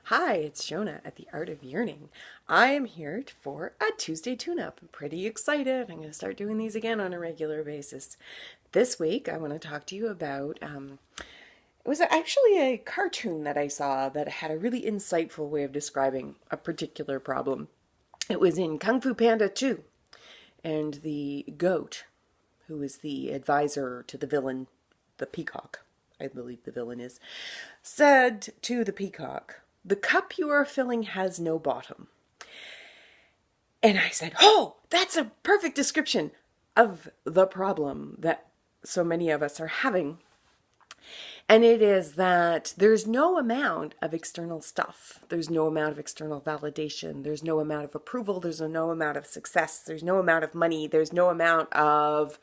Hi, it's Shona at the Art of Yearning. I am here for a Tuesday tune-up. I'm pretty excited. I'm going to start doing these again on a regular basis. This week, I want to talk to you about, it was actually a cartoon that I saw that had a really insightful way of describing a particular problem. It was in Kung Fu Panda 2, and the goat, who is the advisor to the villain, the peacock, I believe the villain is, said to the peacock, "The cup you are filling has no bottom." And I said, oh, that's a perfect description of the problem that so many of us are having. And it is that there's no amount of external stuff. There's no amount of external validation. There's no amount of approval. There's no amount of success. There's no amount of money. There's no amount of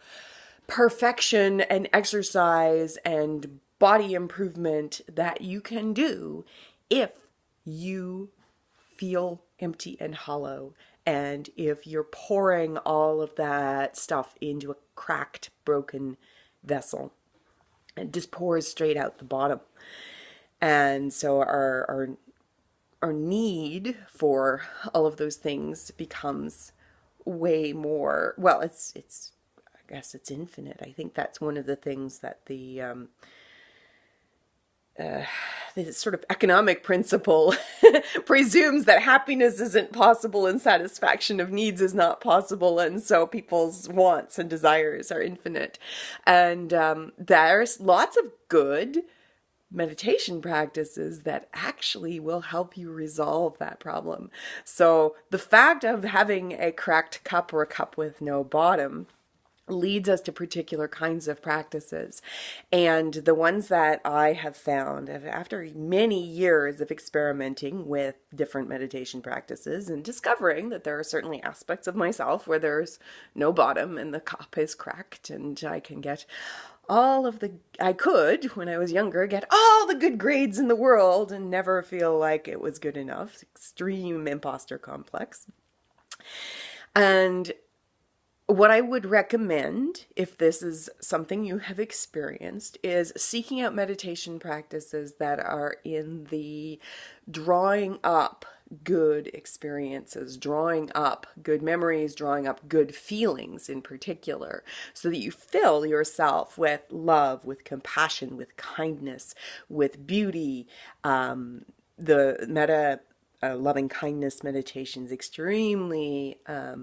perfection and exercise and body improvement that you can do if you feel empty and hollow, and if you're pouring all of that stuff into a cracked, broken vessel, it just pours straight out the bottom. And so our need for all of those things becomes way more, well, it's I guess it's infinite. I think that's one of the things that the sort of economic principle presumes, that happiness isn't possible and satisfaction of needs is not possible, and so people's wants and desires are infinite. And there's lots of good meditation practices that actually will help you resolve that problem. So the fact of having a cracked cup or a cup with no bottom leads us to particular kinds of practices. And the ones that I have found after many years of experimenting with different meditation practices and discovering that there are certainly aspects of myself where there's no bottom and the cup is cracked, and I can get I could, when I was younger, get all the good grades in the world and never feel like it was good enough. Extreme imposter complex. And what I would recommend, if this is something you have experienced, is seeking out meditation practices that are in the drawing up good experiences, drawing up good memories, drawing up good feelings in particular, so that you fill yourself with love, with compassion, with kindness, with beauty. The loving kindness meditation is extremely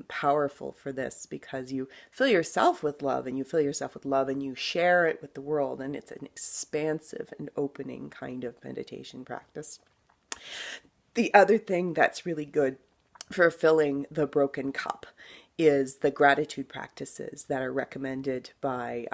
powerful for this, because you fill yourself with love, and you fill yourself with love and you share it with the world, and it's an expansive and opening kind of meditation practice. The other thing that's really good for filling the broken cup is the gratitude practices that are recommended by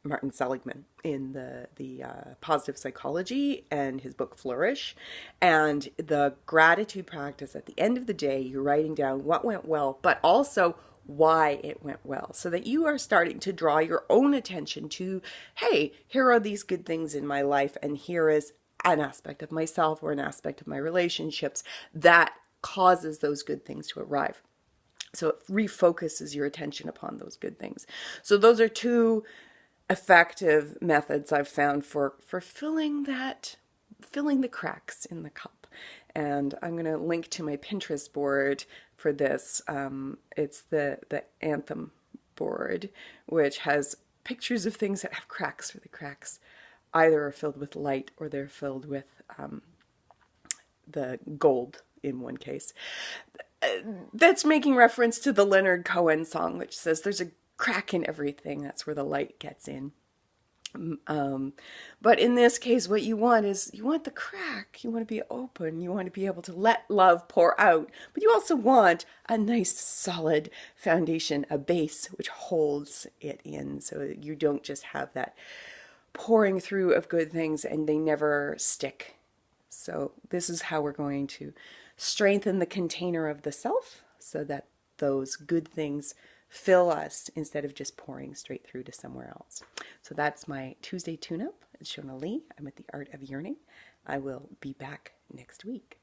Martin Seligman in the Positive Psychology and his book Flourish. And the gratitude practice, at the end of the day, you're writing down what went well, but also why it went well, so that you are starting to draw your own attention to, hey, here are these good things in my life, and here is an aspect of myself or an aspect of my relationships that causes those good things to arrive. So it refocuses your attention upon those good things. So those are two effective methods I've found for filling the cracks in the cup. And I'm going to link to my Pinterest board for this. It's the Anthem board, which has pictures of things that have cracks, where the cracks either are filled with light or they're filled with the gold in one case. That's making reference to the Leonard Cohen song, which says there's a crack in everything. That's where the light gets in. But in this case, what you want is, you want the crack. You want to be open. You want to be able to let love pour out. But you also want a nice, solid foundation, a base which holds it in, so you don't just have that pouring through of good things and they never stick. So this is how we're going to strengthen the container of the self, so that those good things fill us instead of just pouring straight through to somewhere else. So that's my Tuesday tune-up. It's Shona Lee. I'm at the Art of Yearning. I will be back next week.